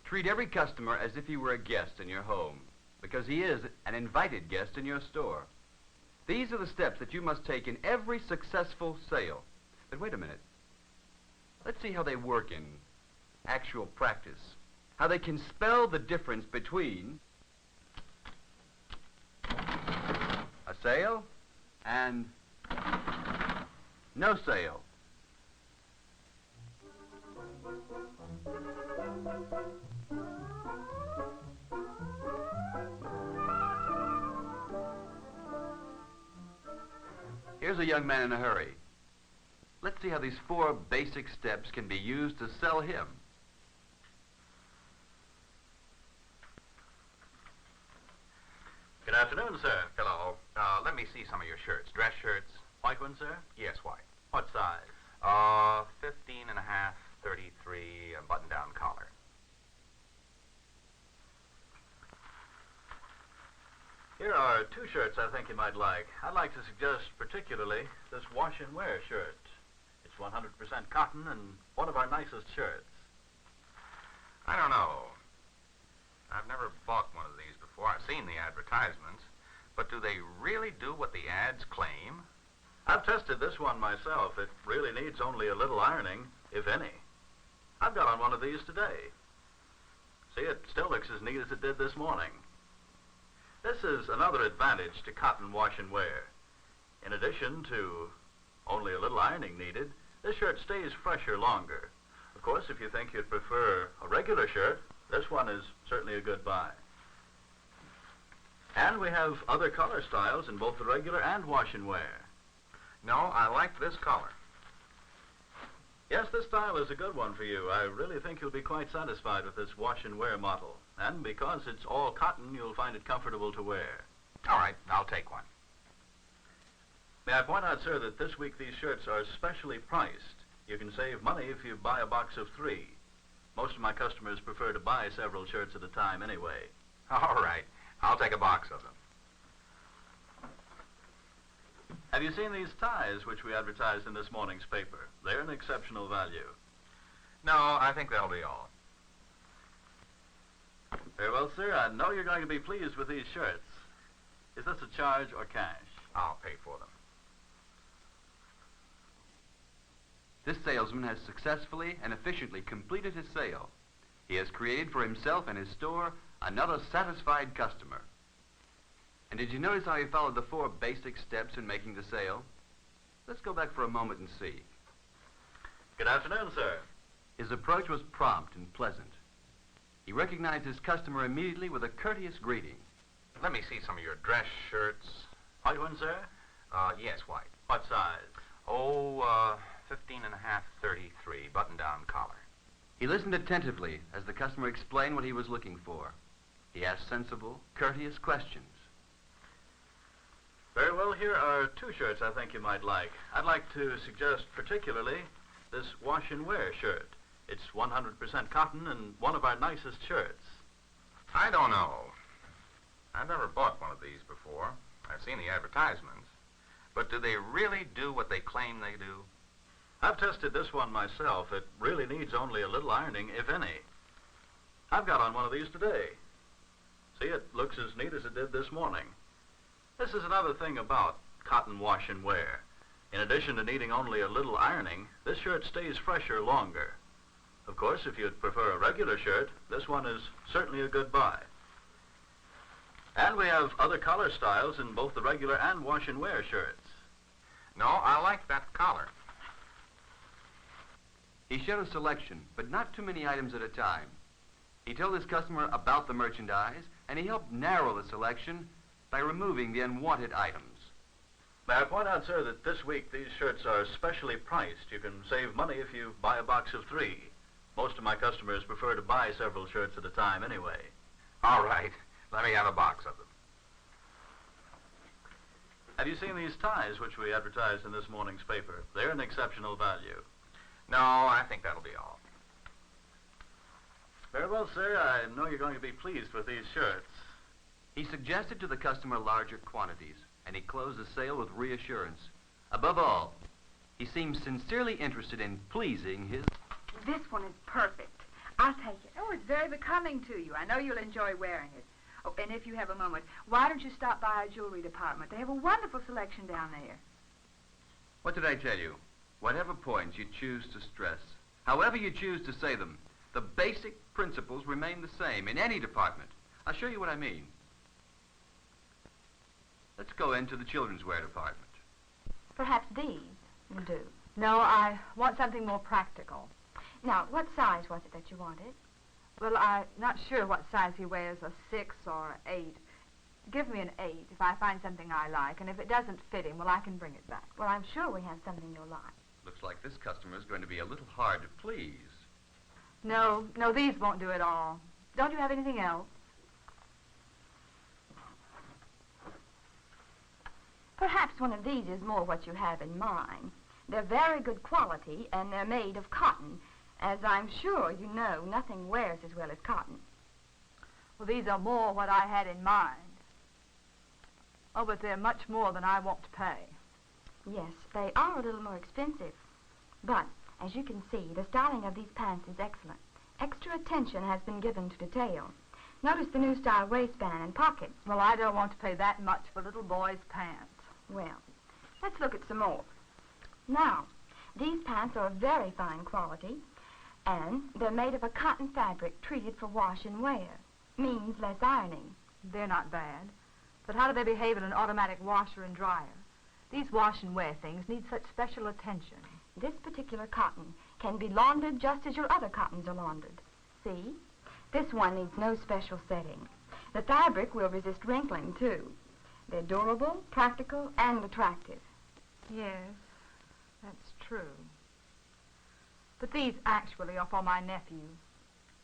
Treat every customer as if he were a guest in your home, because he is an invited guest in your store. These are the steps that you must take in every successful sale. But wait a minute. Let's see how they work in actual practice. How they can spell the difference between a sale and no sale. Here's a young man in a hurry. Let's see how these 4 basic steps can be used to sell him. Good afternoon, sir. Hello. Let me see some of your shirts. Dress shirts. White ones, sir? Yes, white. What size? 15 and a half, 33, a button-down collar. Here are 2 shirts I think you might like. I'd like to suggest particularly this wash and wear shirt. It's 100% cotton and one of our nicest shirts. I don't know. I've never bought one of these before. I've seen the advertisements. But do they really do what the ads claim? I've tested this one myself. It really needs only a little ironing, if any. I've got on one of these today. See, it still looks as neat as it did this morning. This is another advantage to cotton wash and wear. In addition to only a little ironing needed, this shirt stays fresher longer. Of course, if you think you'd prefer a regular shirt, this one is certainly a good buy. And we have other color styles in both the regular and wash and wear. No, I like this color. Yes, this style is a good one for you. I really think you'll be quite satisfied with this wash and wear model. And because it's all cotton, you'll find it comfortable to wear. All right, I'll take one. May I point out, sir, that this week these shirts are specially priced. You can save money if you buy a box of 3. Most of my customers prefer to buy several shirts at a time anyway. All right, I'll take a box of them. Have you seen these ties which we advertised in this morning's paper? They're an exceptional value. No, I think that'll be all. Very well, sir. I know you're going to be pleased with these shirts. Is this a charge or cash? I'll pay for them. This salesman has successfully and efficiently completed his sale. He has created for himself and his store another satisfied customer. And did you notice how he followed the 4 basic steps in making the sale? Let's go back for a moment and see. Good afternoon, sir. His approach was prompt and pleasant. He recognized his customer immediately with a courteous greeting. Let me see some of your dress shirts. White one, sir? Yes, white. What size? Oh, 15 and a half, 33, button-down collar. He listened attentively as the customer explained what he was looking for. He asked sensible, courteous questions. Very well, here are 2 shirts I think you might like. I'd like to suggest particularly this wash and wear shirt. It's 100% cotton and one of our nicest shirts. I don't know. I've never bought one of these before. I've seen the advertisements. But do they really do what they claim they do? I've tested this one myself. It really needs only a little ironing, if any. I've got on one of these today. See, it looks as neat as it did this morning. This is another thing about cotton wash and wear. In addition to needing only a little ironing, this shirt stays fresher longer. Of course, if you'd prefer a regular shirt, this one is certainly a good buy. And we have other collar styles in both the regular and wash and wear shirts. No, I like that collar. He showed a selection, but not too many items at a time. He told his customer about the merchandise, and he helped narrow the selection by removing the unwanted items. May I point out, sir, that this week these shirts are specially priced. You can save money if you buy a box of 3. Most of my customers prefer to buy several shirts at a time anyway. All right. Let me have a box of them. Have you seen these ties which we advertised in this morning's paper? They're an exceptional value. No, I think that'll be all. Very well, sir. I know you're going to be pleased with these shirts. He suggested to the customer larger quantities, and he closed the sale with reassurance. Above all, he seemed sincerely interested in pleasing his... This one is perfect. I'll take it. Oh, it's very becoming to you. I know you'll enjoy wearing it. Oh, and if you have a moment, why don't you stop by our jewelry department? They have a wonderful selection down there. What did I tell you? Whatever points you choose to stress, however you choose to say them, the basic principles remain the same in any department. I'll show you what I mean. Let's go into the children's wear department. Perhaps these will do. No, I want something more practical. Now, what size was it that you wanted? Well, I'm not sure what size he wears, a 6 or 8. Give me an 8 if I find something I like, and if it doesn't fit him, well, I can bring it back. Well, I'm sure we have something you'll like. Looks like this customer is going to be a little hard to please. No, these won't do at all. Don't you have anything else? Perhaps one of these is more what you have in mind. They're very good quality, and they're made of cotton. As I'm sure you know, nothing wears as well as cotton. Well, these are more what I had in mind. Oh, but they're much more than I want to pay. Yes, they are a little more expensive. But, as you can see, the styling of these pants is excellent. Extra attention has been given to detail. Notice the new style waistband and pocket. Well, I don't want to pay that much for little boys' pants. Well, let's look at some more. Now, these pants are of very fine quality, and they're made of a cotton fabric treated for wash and wear. Means less ironing. They're not bad. But how do they behave in an automatic washer and dryer? These wash and wear things need such special attention. This particular cotton can be laundered just as your other cottons are laundered. See? This one needs no special setting. The fabric will resist wrinkling, too. They're durable, practical, and attractive. Yes, that's true. But these actually are for my nephew.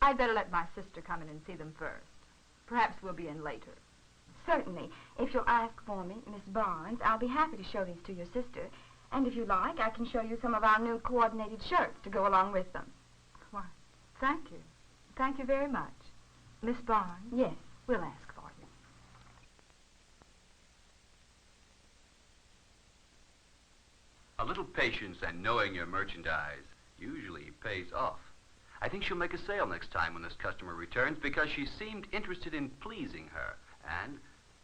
I'd better let my sister come in and see them first. Perhaps we'll be in later. Certainly. If you'll ask for me, Miss Barnes, I'll be happy to show these to your sister. And if you like, I can show you some of our new coordinated shirts to go along with them. Why, thank you. Thank you very much. Miss Barnes? Yes. We'll ask for you. A little patience and knowing your merchandise usually pays off. I think she'll make a sale next time when this customer returns because she seemed interested in pleasing her. And,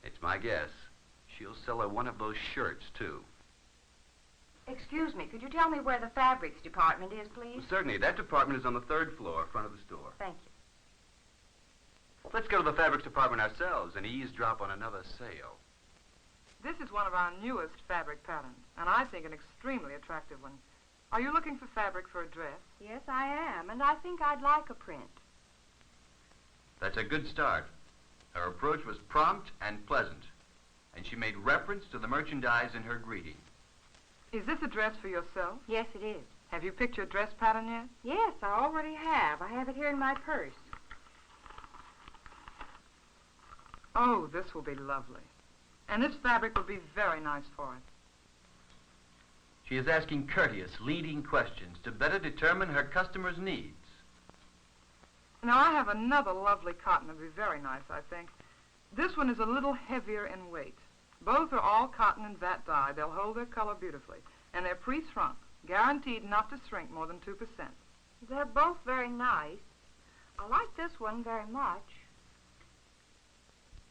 it's my guess, she'll sell her one of those shirts, too. Excuse me, could you tell me where the fabrics department is, please? Certainly. That department is on the 3rd floor, front of the store. Thank you. Let's go to the fabrics department ourselves and eavesdrop on another sale. This is one of our newest fabric patterns, and I think an extremely attractive one. Are you looking for fabric for a dress? Yes, I am, and I think I'd like a print. That's a good start. Her approach was prompt and pleasant, and she made reference to the merchandise in her greeting. Is this a dress for yourself? Yes, it is. Have you picked your dress pattern yet? Yes, I already have. I have it here in my purse. Oh, this will be lovely. And this fabric will be very nice for it. She is asking courteous, leading questions to better determine her customer's needs. Now, I have another lovely cotton that will be very nice, I think. This one is a little heavier in weight. Both are all cotton and vat dye. They'll hold their color beautifully. And they're pre-shrunk, guaranteed not to shrink more than 2%. They're both very nice. I like this one very much.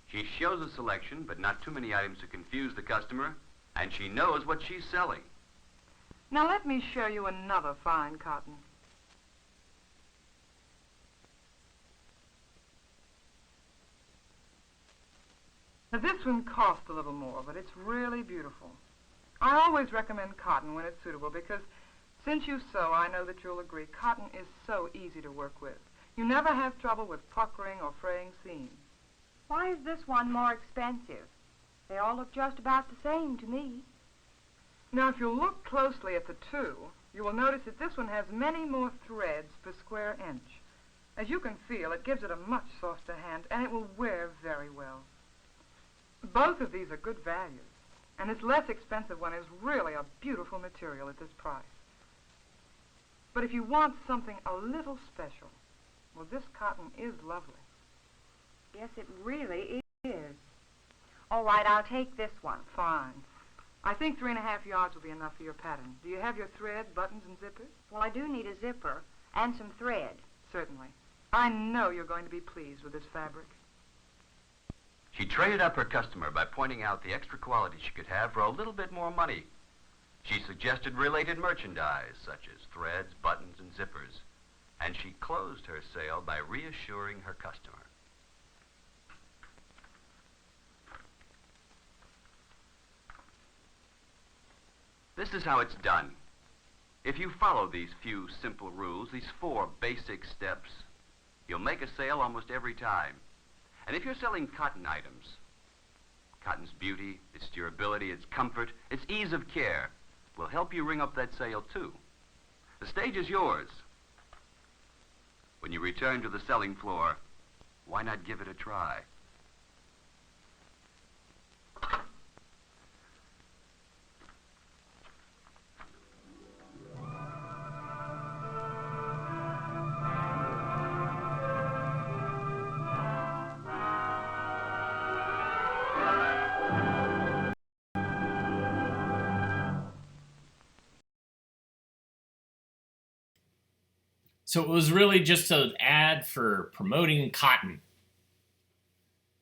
She shows a selection, but not too many items to confuse the customer, and she knows what she's selling. Now, let me show you another fine cotton. Now, this one costs a little more, but it's really beautiful. I always recommend cotton when it's suitable because since you sew, I know that you'll agree, cotton is so easy to work with. You never have trouble with puckering or fraying seams. Why is this one more expensive? They all look just about the same to me. Now, if you look closely at the two, you will notice that this one has many more threads per square inch. As you can feel, it gives it a much softer hand, and it will wear very well. Both of these are good values, and this less expensive one is really a beautiful material at this price. But if you want something a little special, well, this cotton is lovely. Yes, it really is. All right, I'll take this one. Fine. I think 3.5 yards will be enough for your pattern. Do you have your thread, buttons, and zippers? Well, I do need a zipper and some thread. Certainly. I know you're going to be pleased with this fabric. She traded up her customer by pointing out the extra quality she could have for a little bit more money. She suggested related merchandise, such as threads, buttons, and zippers. And she closed her sale by reassuring her customer. This is how it's done. If you follow these few simple rules, these 4 basic steps, you'll make a sale almost every time. And if you're selling cotton items, cotton's beauty, its durability, its comfort, its ease of care will help you ring up that sale too. The stage is yours. When you return to the selling floor, why not give it a try? So it was really just an ad for promoting cotton.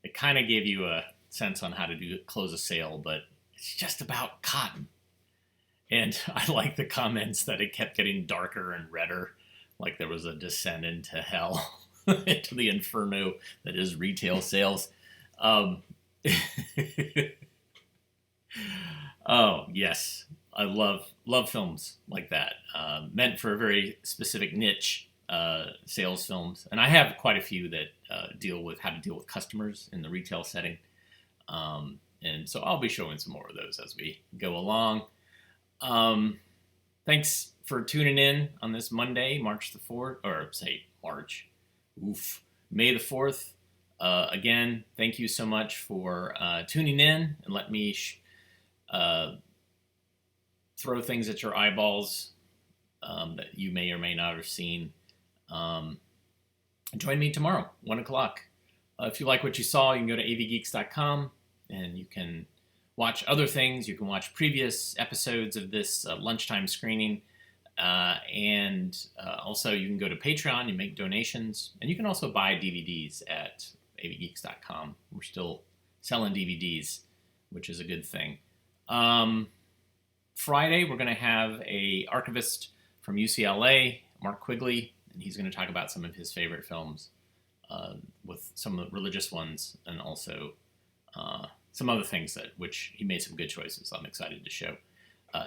It kind of gave you a sense on how to close a sale, but it's just about cotton. And I like the comments that it kept getting darker and redder, like there was a descent into hell, into the inferno that is retail sales. Oh, yes. I love films like that, meant for a very specific niche, sales films. And I have quite a few that deal with how to deal with customers in the retail setting. And so I'll be showing some more of those as we go along. Thanks for tuning in on this Monday, March the 4th, or say March, May the 4th. Again, thank you so much for tuning in and let me throw things at your eyeballs that you may or may not have seen. Join me tomorrow, 1 o'clock. If you like what you saw, you can go to avgeeks.com and you can watch other things. You can watch previous episodes of this lunchtime screening. And also you can go to Patreon and make donations. And you can also buy DVDs at avgeeks.com. We're still selling DVDs, which is a good thing. Friday, we're going to have a archivist from UCLA, Mark Quigley, and he's going to talk about some of his favorite films, with some of the religious ones and also some other things which he made some good choices. I'm excited to show.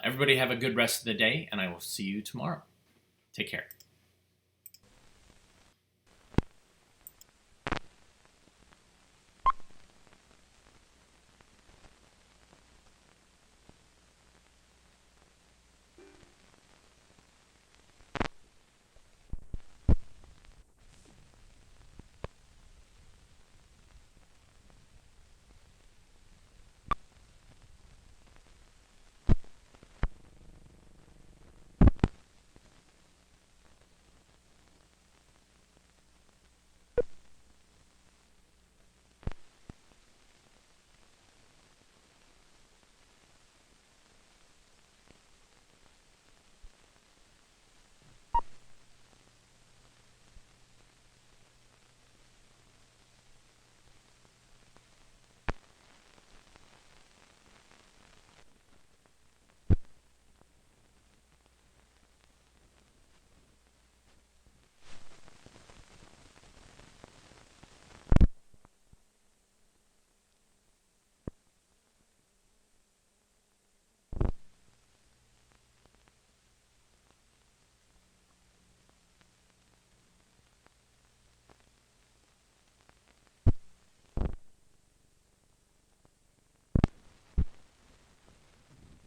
Everybody have a good rest of the day, and I will see you tomorrow. Take care.